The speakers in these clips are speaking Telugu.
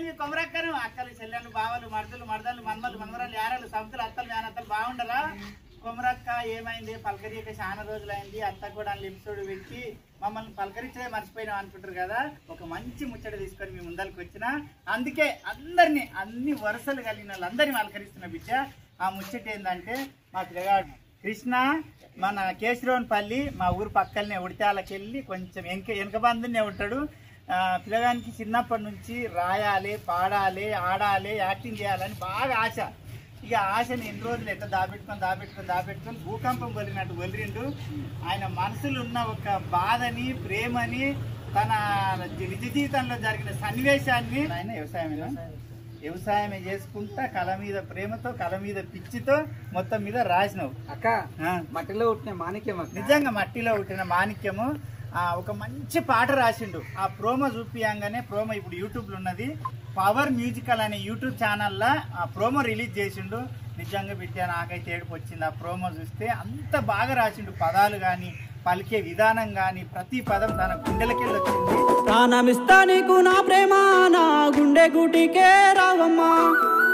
నేను కొమరక్కను అక్కలు చెల్లెళ్ళు బావలు మరదలు మన్మలు మనవరాలు యారాలు సముద్రాలు అత్తలు మేనత్తలు బాగుండరా? కొమరక్క ఏమైంది పలకరియక చాలా రోజులైంది, అత్త కూడా లిప్సుడు పెట్టి మమ్మల్ని పలకరించే మర్చిపోయినాం అనుకుంటారు కదా. ఒక మంచి ముచ్చట తీసుకొని మీ ముందరికి వచ్చిన, అందుకే అందరినీ అన్ని వరుసలు కలిగిన వాళ్ళందరినీ పలకరిస్తున్న బిడ్డ. ఆ ముచ్చట ఏంటంటే మా పిల్లగాడు కృష్ణ మన కేశరోన్పల్లి మా ఊరు పక్కనే ఉడితాలకి వెళ్ళి కొంచెం వెనక బంధునే ఉంటాడు. పిల్లగానికి చిన్నప్పటి నుంచి రాయాలి, పాడాలి, ఆడాలి, యాక్టింగ్ చేయాలని బాగా ఆశ. ఇక ఆశని ఎన్ని రోజులు ఎట్లా దాపెట్టుకొని భూకంపం వలినట్టు వదిలిండు. ఆయన మనసులో ఉన్న ఒక బాధని, ప్రేమని, తన నిజ జీవితంలో జరిగిన సన్నివేశాన్ని ఆయన వ్యవసాయమే చేసుకుంటా కళ మీద ప్రేమతో, కళ మీద పిచ్చితో మొత్తం మీద రాసినావు. అక్క మట్టిలో పుట్టిన మాణిక్యం, నిజంగా మట్టిలో పుట్టిన మాణిక్యము. ఒక మంచి పాట రాసిండు. ఆ ప్రోమో చూపియంగానే, ప్రోమో ఇప్పుడు యూట్యూబ్లో ఉన్నది, పవర్ మ్యూజికల్ అనే యూట్యూబ్ ఛానల్లో ఆ ప్రోమో రిలీజ్ చేసిండు. నిజంగా బిడ్డ నాకైతే ఏడుపు వచ్చింది ఆ ప్రోమో చూస్తే. అంత బాగా రాసిండు, పదాలు కానీ పలికే విధానం కానీ ప్రతి పదం తన గుండెలకెళ్ళి వచ్చింది. ప్రాణమిస్తా నీకు నా ప్రేమ, నా గుండె గుటికే రావమ్మా,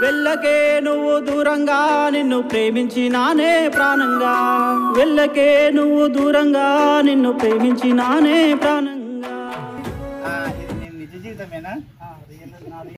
వెళ్ళకే నువ్వు దూరంగా, నిన్ను ప్రేమించినానే ప్రాణంగా, వెళ్ళకే నువ్వు దూరంగా, నిన్ను ప్రేమించినానే ప్రాణంగా. ఇది నిజ జీవితమేనా?